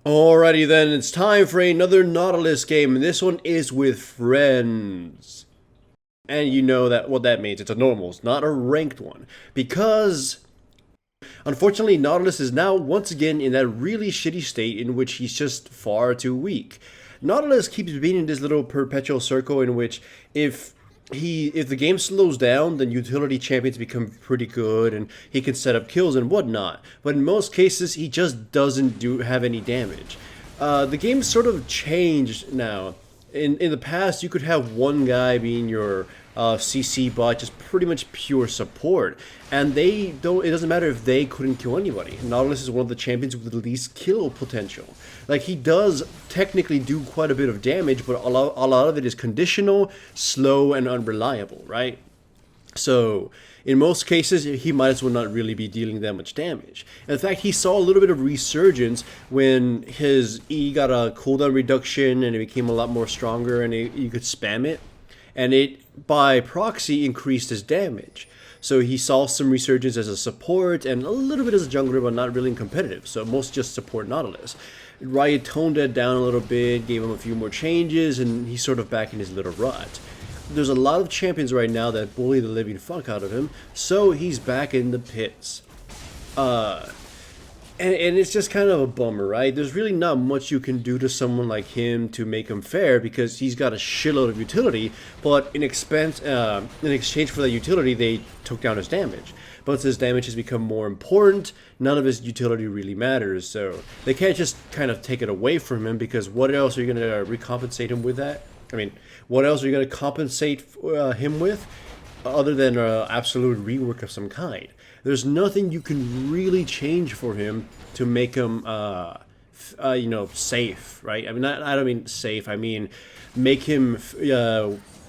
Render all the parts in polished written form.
Alrighty then, it's time for another Nautilus game, and this one is with friends. And you know that what that means. It's a normals, not a ranked one. Because unfortunately Nautilus is now once again in that really shitty state in which he's just far too weak. Nautilus keeps being in this little perpetual circle in which if the game slows down, then utility champions become pretty good and he can set up kills and whatnot. But in most cases, he just doesn't have any damage. The game's sort of changed now. In the past, you could have one guy being your CC bot, just pretty much pure support, and they don't. It doesn't matter if they couldn't kill anybody. Nautilus is one of the champions with the least kill potential. Like, he does technically do quite a bit of damage, but a lot of it is conditional, slow, and unreliable, right? So, in most cases, he might as well not really be dealing that much damage. In fact, he saw a little bit of resurgence when his E got a cooldown reduction and it became a lot more stronger and you could spam it. And it, by proxy, increased his damage. So he saw some resurgence as a support and a little bit as a jungler, but not really in competitive. So most just support Nautilus. Riot toned that down a little bit, gave him a few more changes, and he's sort of back in his little rut. There's a lot of champions right now that bully the living fuck out of him, so he's back in the pits. And it's just kind of a bummer, right? There's really not much you can do to someone like him to make him fair because he's got a shitload of utility, but in exchange for that utility, they took down his damage. But as his damage has become more important, none of his utility really matters, so they can't just kind of take it away from him because what else are you going to recompensate him with that? I mean, what else are you going to compensate him with other than an absolute rework of some kind? There's nothing you can really change for him to make him, safe, right? I mean, I don't mean safe. I mean, make him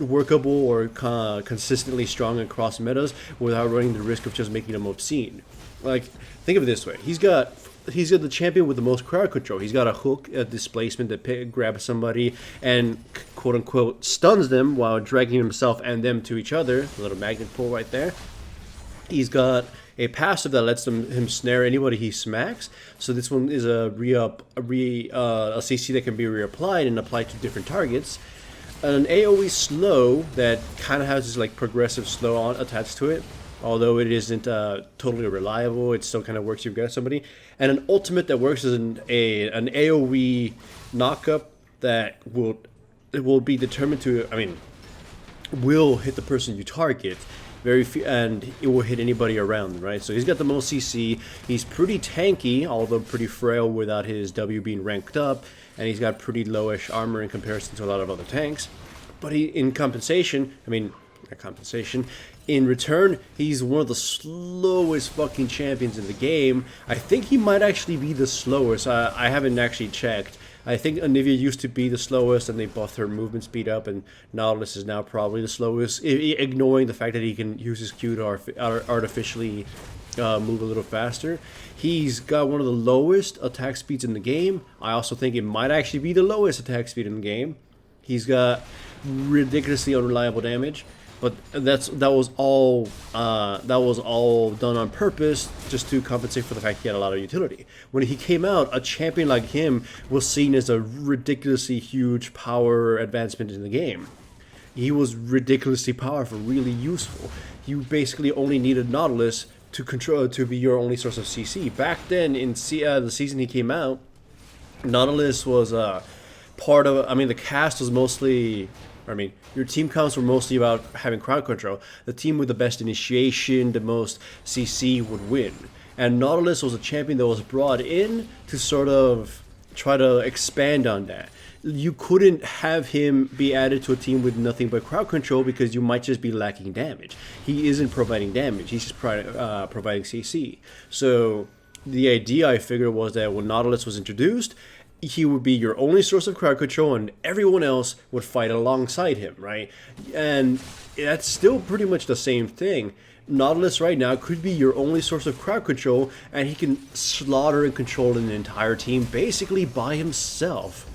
workable or consistently strong across metas without running the risk of just making him obscene. Like, think of it this way: he's got the champion with the most crowd control. He's got a hook, a displacement that grabs somebody and quote unquote stuns them while dragging himself and them to each other. A little magnet pull right there. He's got a passive that lets him snare anybody he smacks. So this one is a CC that can be reapplied and applied to different targets. An AoE slow that kind of has this like progressive slow on attached to it. Although it isn't totally reliable, it still kind of works if you get somebody. And an ultimate that works as an AoE knockup that will be determined to, will hit the person you target. And it will hit anybody around, right? So he's got the most CC. He's pretty tanky, although pretty frail without his W being ranked up. And he's got pretty lowish armor in comparison to a lot of other tanks. But in return, he's one of the slowest fucking champions in the game. I think he might actually be the slowest. I haven't actually checked. I think Anivia used to be the slowest, and they buffed her movement speed up, and Nautilus is now probably the slowest, ignoring the fact that he can use his Q to artificially move a little faster. He's got one of the lowest attack speeds in the game. I also think it might actually be the lowest attack speed in the game. He's got ridiculously unreliable damage. But that was all done on purpose, just to compensate for the fact he had a lot of utility. When he came out, a champion like him was seen as a ridiculously huge power advancement in the game. He was ridiculously powerful, really useful. You basically only needed Nautilus to be your only source of CC. Back then, in the season he came out, Nautilus was part of. The cast was mostly. Your team counts were mostly about having crowd control. The team with the best initiation, the most CC would win. And Nautilus was a champion that was brought in to sort of try to expand on that. You couldn't have him be added to a team with nothing but crowd control because you might just be lacking damage. He isn't providing damage, he's just providing CC. So the idea, I figured, was that when Nautilus was introduced, he would be your only source of crowd control and everyone else would fight alongside him, right? And that's still pretty much the same thing. Nautilus right now could be your only source of crowd control and he can slaughter and control an entire team basically by himself.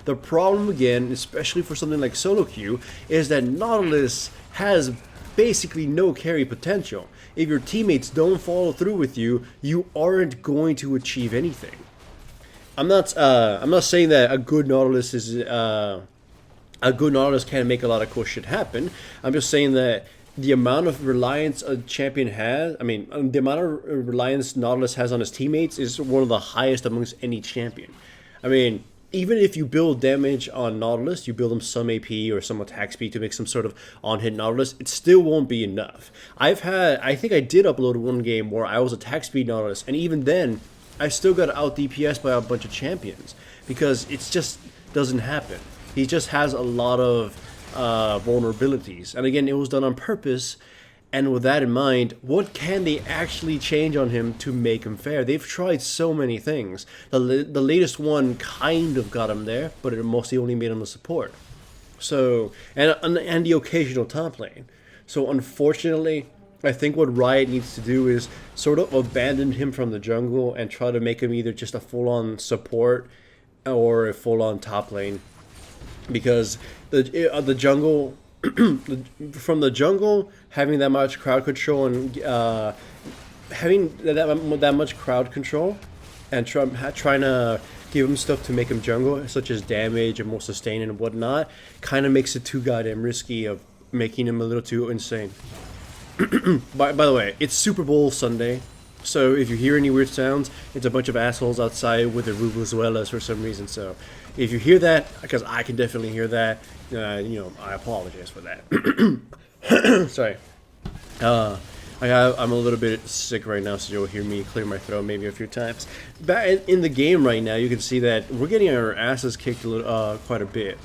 The problem, again, especially for something like solo queue, is that Nautilus has basically no carry potential. If your teammates don't follow through with you, you aren't going to achieve anything. I'm not saying that a good Nautilus is a good Nautilus can make a lot of cool shit happen. I'm just saying that the amount of reliance a champion has, I mean, the amount of reliance Nautilus has on his teammates is one of the highest amongst any champion. I mean, even if you build damage on Nautilus, you build him some AP or some attack speed to make some sort of on-hit Nautilus, it still won't be enough. I think I did upload one game where I was attack speed Nautilus, and even then, I still got out DPS by a bunch of champions, because it just doesn't happen. He just has a lot of vulnerabilities. And again, it was done on purpose. And with that in mind, what can they actually change on him to make him fair? They've tried so many things. The latest one kind of got him there, but it mostly only made him a support. So, and the occasional top lane. So unfortunately, I think what Riot needs to do is sort of abandon him from the jungle and try to make him either just a full-on support or a full-on top lane. Because the jungle, from the jungle, having that much crowd control and having that much crowd control and trying to give him stuff to make him jungle, such as damage and more sustain and whatnot, kind of makes it too goddamn risky of making him a little too insane. By the way, it's Super Bowl Sunday, so if you hear any weird sounds, it's a bunch of assholes outside with their vuvuzelas for some reason. So if you hear that, because I can definitely hear that, I apologize for that. Sorry. I'm a little bit sick right now, so you'll hear me clear my throat maybe a few times. Back in the game right now, you can see that we're getting our asses kicked quite a bit.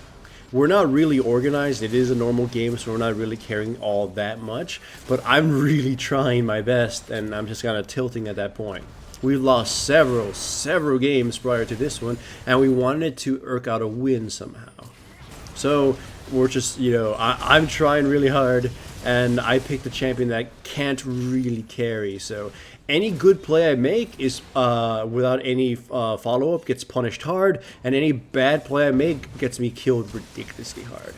We're not really organized. It is a normal game, so we're not really caring all that much. But I'm really trying my best, and I'm just kind of tilting at that point. We've lost several games prior to this one, and we wanted to eke out a win somehow. So we're just, I'm trying really hard, and I picked a champion that can't really carry. So any good play I make is without any follow-up gets punished hard, and any bad play I make gets me killed ridiculously hard.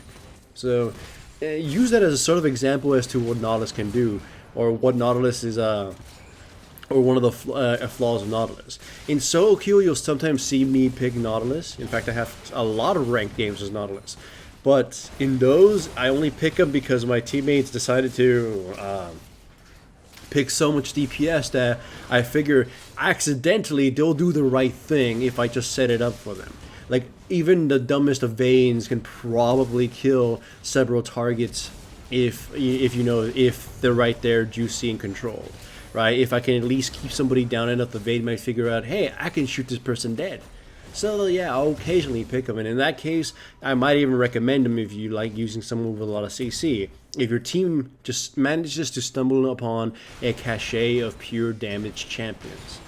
So use that as a sort of example as to what Nautilus can do, or what Nautilus is, or one of the flaws of Nautilus. In solo queue, you'll sometimes see me pick Nautilus. In fact, I have a lot of ranked games as Nautilus. But in those, I only pick them because my teammates decided to pick so much DPS that I figure accidentally they'll do the right thing if I just set it up for them. Like, even the dumbest of Vaynes can probably kill several targets if they're right there, juicy and controlled. Right? If I can at least keep somebody down enough, the Vayne might figure out, hey, I can shoot this person dead. So yeah, I'll occasionally pick them, and in that case, I might even recommend them if you like using someone with a lot of CC. If your team just manages to stumble upon a cache of pure damage champions.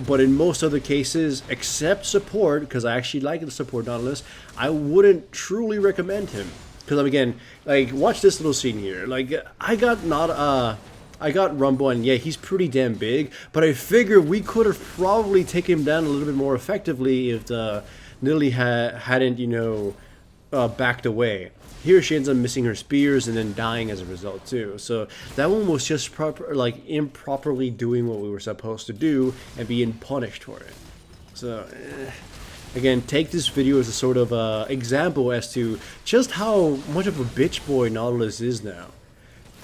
But in most other cases, except support, because I actually like the support Nautilus, I wouldn't truly recommend him. Because again, like, watch this little scene here. Like, I got Rumble, and yeah, he's pretty damn big, but I figure we could have probably taken him down a little bit more effectively if the Lily hadn't, backed away. Here she ends up missing her spears and then dying as a result too. So that one was just improperly doing what we were supposed to do and being punished for it. So again, take this video as a sort of example as to just how much of a bitch boy Nautilus is now.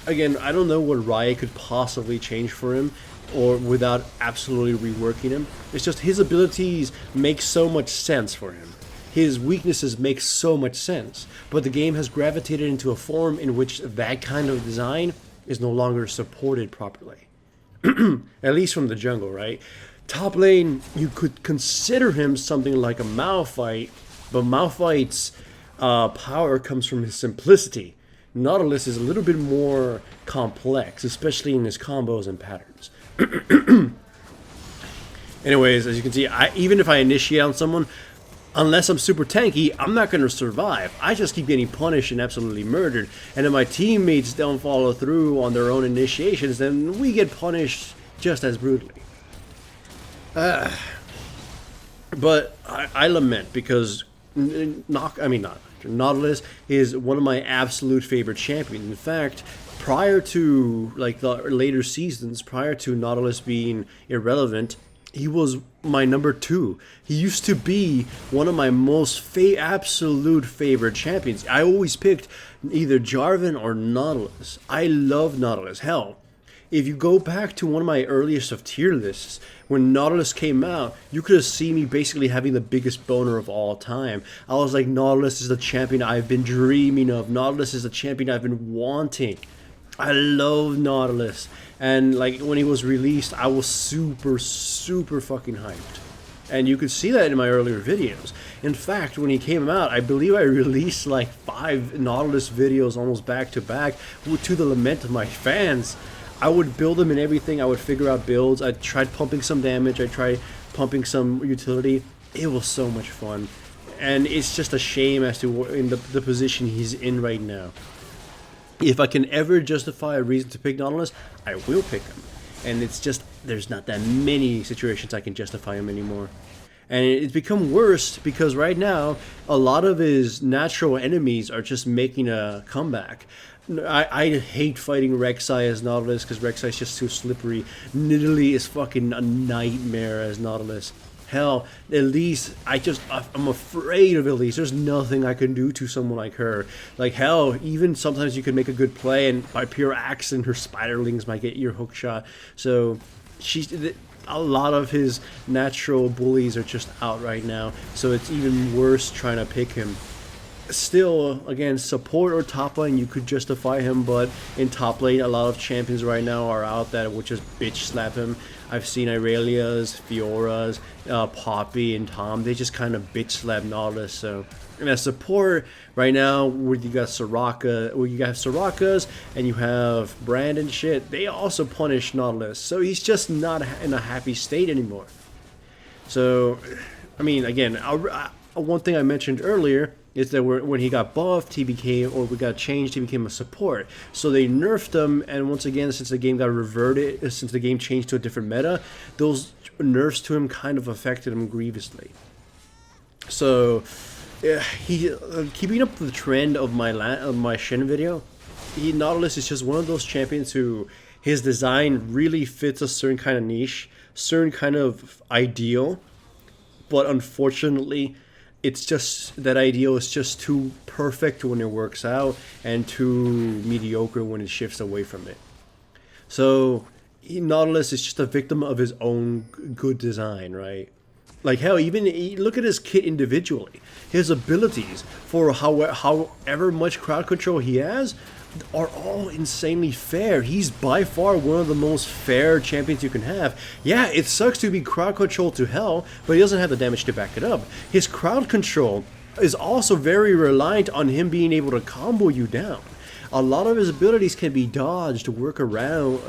Again, I don't know what Riot could possibly change for him, or without absolutely reworking him. It's just his abilities make so much sense for him. His weaknesses make so much sense, but the game has gravitated into a form in which that kind of design is no longer supported properly. At least from the jungle, right? Top lane, you could consider him something like a Malphite, but Malphite's power comes from his simplicity. Nautilus is a little bit more complex, especially in his combos and patterns. Anyways, as you can see, even if I initiate on someone, unless I'm super tanky, I'm not going to survive. I just keep getting punished and absolutely murdered. And if my teammates don't follow through on their own initiations, then we get punished just as brutally. But I lament because Nautilus is one of my absolute favorite champions. In fact, prior to like the later seasons, prior to Nautilus being irrelevant, he was my number 2. He used to be one of my most absolute favorite champions. I always picked either Jarvan or Nautilus. I love Nautilus. Hell, if you go back to one of my earliest of tier lists, when Nautilus came out, you could have seen me basically having the biggest boner of all time. I was like, Nautilus is the champion I've been dreaming of. Nautilus is the champion I've been wanting. I love Nautilus. And like when he was released, I was super fucking hyped. And you could see that in my earlier videos. In fact, when he came out, I believe I released like 5 Nautilus videos almost back to back, to the lament of my fans. I would build them and everything. I would figure out builds. I tried pumping some damage. I tried pumping some utility. It was so much fun. And it's just a shame as to in the position he's in right now. If I can ever justify a reason to pick Nautilus, I will pick him. And it's just, there's not that many situations I can justify him anymore. And it's become worse because right now, a lot of his natural enemies are just making a comeback. I hate fighting Rek'Sai as Nautilus because Rek'Sai is just too slippery. Nidalee is fucking a nightmare as Nautilus. Hell, Elise, I'm afraid of Elise. There's nothing I can do to someone like her. Like, hell, even sometimes you can make a good play, and by pure accident, her spiderlings might get your hook shot. So, a lot of his natural bullies are just out right now. So it's even worse trying to pick him. Still, again, support or top lane, you could justify him, but in top lane, a lot of champions right now are out that would just bitch slap him. I've seen Irelia's, Fiora's, Poppy, and Tom. They just kind of bitch slap Nautilus. So, and as support right now, where you got Soraka, where you have Sorakas and you have Brand and shit, they also punish Nautilus. So he's just not in a happy state anymore. So, I mean, again, one thing I mentioned earlier is that when he got buffed, he became, or we got changed, he became a support. So they nerfed him, and once again, since the game got reverted, since the game changed to a different meta, those nerfs to him kind of affected him grievously. So, keeping up the trend of my Shen video, Nautilus is just one of those champions who his design really fits a certain kind of niche, certain kind of ideal, but unfortunately, it's just that ideal is just too perfect when it works out and too mediocre when it shifts away from it. So Nautilus is just a victim of his own good design, right? Like hell, even look at his kit individually. His abilities for however much crowd control he has are all insanely fair. He's by far one of the most fair champions you can have. Yeah, it sucks to be crowd controlled to hell, but he doesn't have the damage to back it up. His crowd control is also very reliant on him being able to combo you down. A lot of his abilities can be dodged, work around.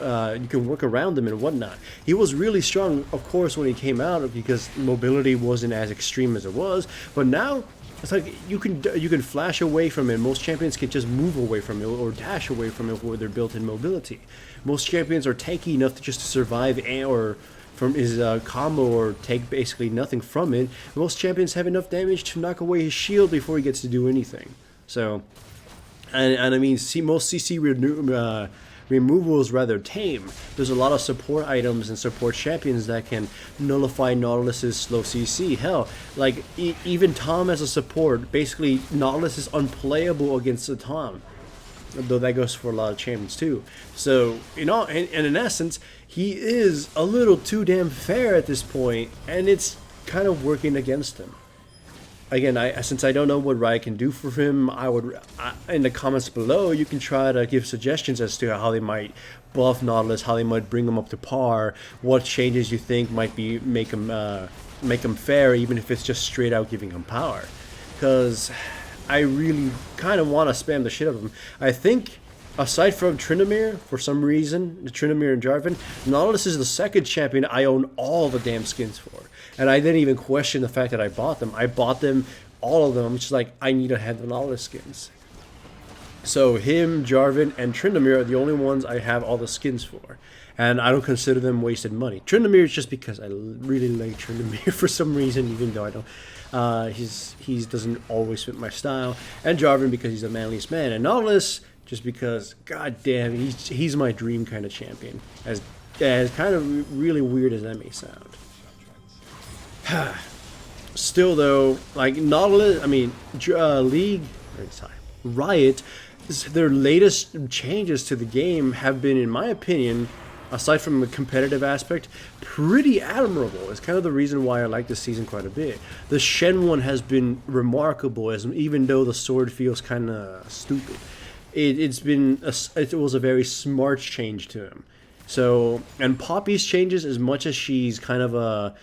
You can work around them and whatnot. He was really strong, of course, when he came out because mobility wasn't as extreme as it was. But now it's like you can flash away from it. Most champions can just move away from it or dash away from it with their built-in mobility. Most champions are tanky enough to just survive or from his combo or take basically nothing from it. Most champions have enough damage to knock away his shield before he gets to do anything. So. And I mean, most CC removal is rather tame. There's a lot of support items and support champions that can nullify Nautilus's slow CC. Hell, like even Tom as a support, basically Nautilus is unplayable against the Tom. Though that goes for a lot of champions too. So, you know, and in essence, he is a little too damn fair at this point, and it's kind of working against him. Again, since I don't know what Riot can do for him, in the comments below, you can try to give suggestions as to how they might buff Nautilus, how they might bring him up to par, what changes you think might make him fair, even if it's just straight out giving him power. Because I really kind of want to spam the shit out of him. I think, aside from Tryndamere, for some reason, Tryndamere and Jarvan, Nautilus is the second champion I own all the damn skins for. And I didn't even question the fact that I bought them. I bought them, all of them. I'm just like, I need to have the Nautilus skins. So him, Jarvan, and Tryndamere are the only ones I have all the skins for. And I don't consider them wasted money. Tryndamere is just because I really like Tryndamere for some reason, even though I don't. He doesn't always fit my style. And Jarvan because he's the manliest man. And Nautilus just because, god damn, he's my dream kind of champion. As kind of really weird as that may sound. Still though, like Nautilus, I mean, Riot, their latest changes to the game have been, in my opinion, aside from the competitive aspect, pretty admirable. It's kind of the reason why I like this season quite a bit. The Shen one has been remarkable, as even though the sword feels kind of stupid. It was a very smart change to him. So, and Poppy's changes, as much as she's kind of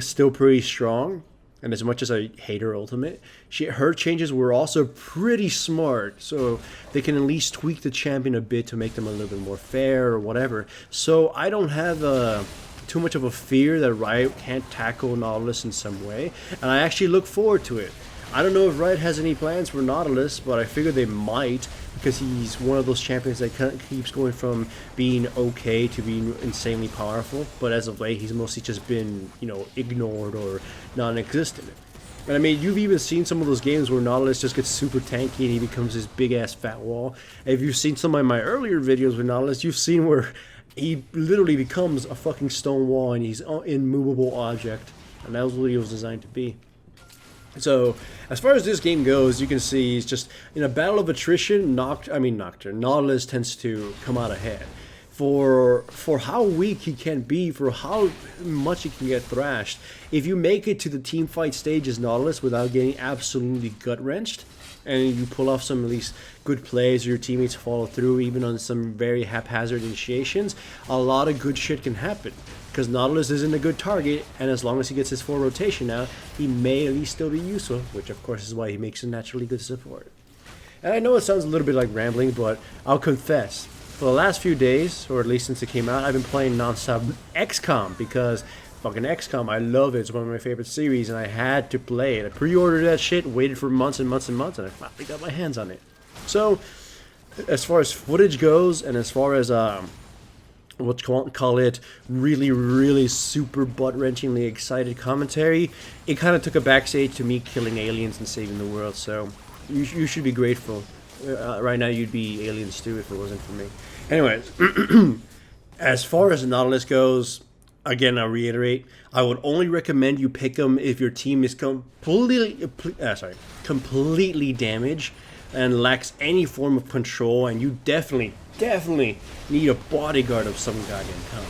still pretty strong, and as much as I hate her ultimate, her changes were also pretty smart. So they can at least tweak the champion a bit to make them a little bit more fair or whatever. So I don't have too much of a fear that Riot can't tackle Nautilus in some way, and I actually look forward to it. I don't know if Riot has any plans for Nautilus, but I figure they might, because he's one of those champions that keeps going from being okay to being insanely powerful. But as of late, he's mostly just been, ignored or non-existent. And I mean, you've even seen some of those games where Nautilus just gets super tanky and he becomes this big-ass fat wall. If you've seen some of my earlier videos with Nautilus, you've seen where he literally becomes a fucking stone wall and he's an immovable object. And that was what he was designed to be. So, as far as this game goes, you can see he's just in a battle of attrition. Nautilus tends to come out ahead. For how weak he can be, for how much he can get thrashed. If you make it to the team fight stage as Nautilus without getting absolutely gut wrenched, and you pull off some of these good plays, or your teammates follow through, even on some very haphazard initiations, a lot of good shit can happen. Because Nautilus isn't a good target, and as long as he gets his full rotation out, he may at least still be useful, which of course is why he makes a naturally good support. And I know it sounds a little bit like rambling, but I'll confess, for the last few days, or at least since it came out, I've been playing non-stop XCOM, because fucking XCOM, I love it. It's one of my favorite series, and I had to play it. I pre-ordered that shit, waited for months and months and months, and I finally got my hands on it. So, as far as footage goes, and as far as call it really super butt-wrenchingly excited commentary, it kind of took a backstage to me killing aliens and saving the world. So you should be grateful. Right now you'd be aliens too if it wasn't for me. Anyways, as far as Nautilus goes, again, I'll reiterate, I would only recommend you pick him if your team is completely damaged and lacks any form of control, and you definitely need a bodyguard of some goddamn kind.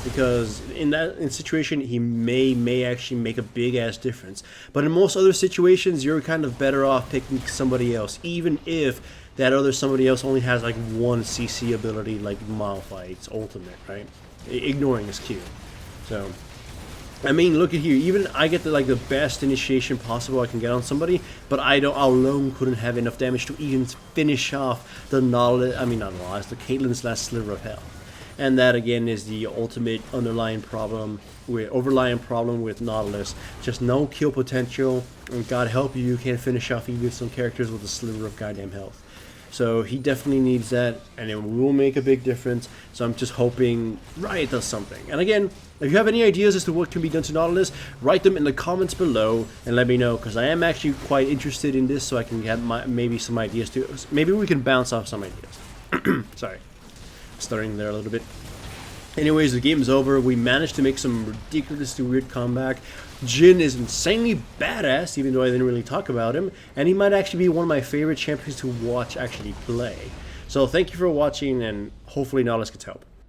Because in that situation, he may actually make a big ass difference. But in most other situations, you're kind of better off picking somebody else, even if that other somebody else only has like one CC ability, like Malphite's ultimate, right? Ignoring his Q. So, I mean, look at here. Even I get the best initiation possible I can get on somebody, but I alone couldn't have enough damage to even finish off the the Caitlyn's last sliver of hell. And that again is the ultimate overlying problem with Nautilus. Just no kill potential, and God help you can't finish off even some characters with a sliver of goddamn health. So he definitely needs that, and it will make a big difference. So I'm just hoping Riot does something. And again, if you have any ideas as to what can be done to Nautilus, write them in the comments below and let me know, because I am actually quite interested in this, so I can get maybe some ideas too. Maybe we can bounce off some ideas. Sorry, stuttering there a little bit. Anyways, the game is over. We managed to make some ridiculously weird comeback. Jhin is insanely badass, even though I didn't really talk about him, and he might actually be one of my favorite champions to watch actually play. So thank you for watching, and hopefully Nautilus gets help.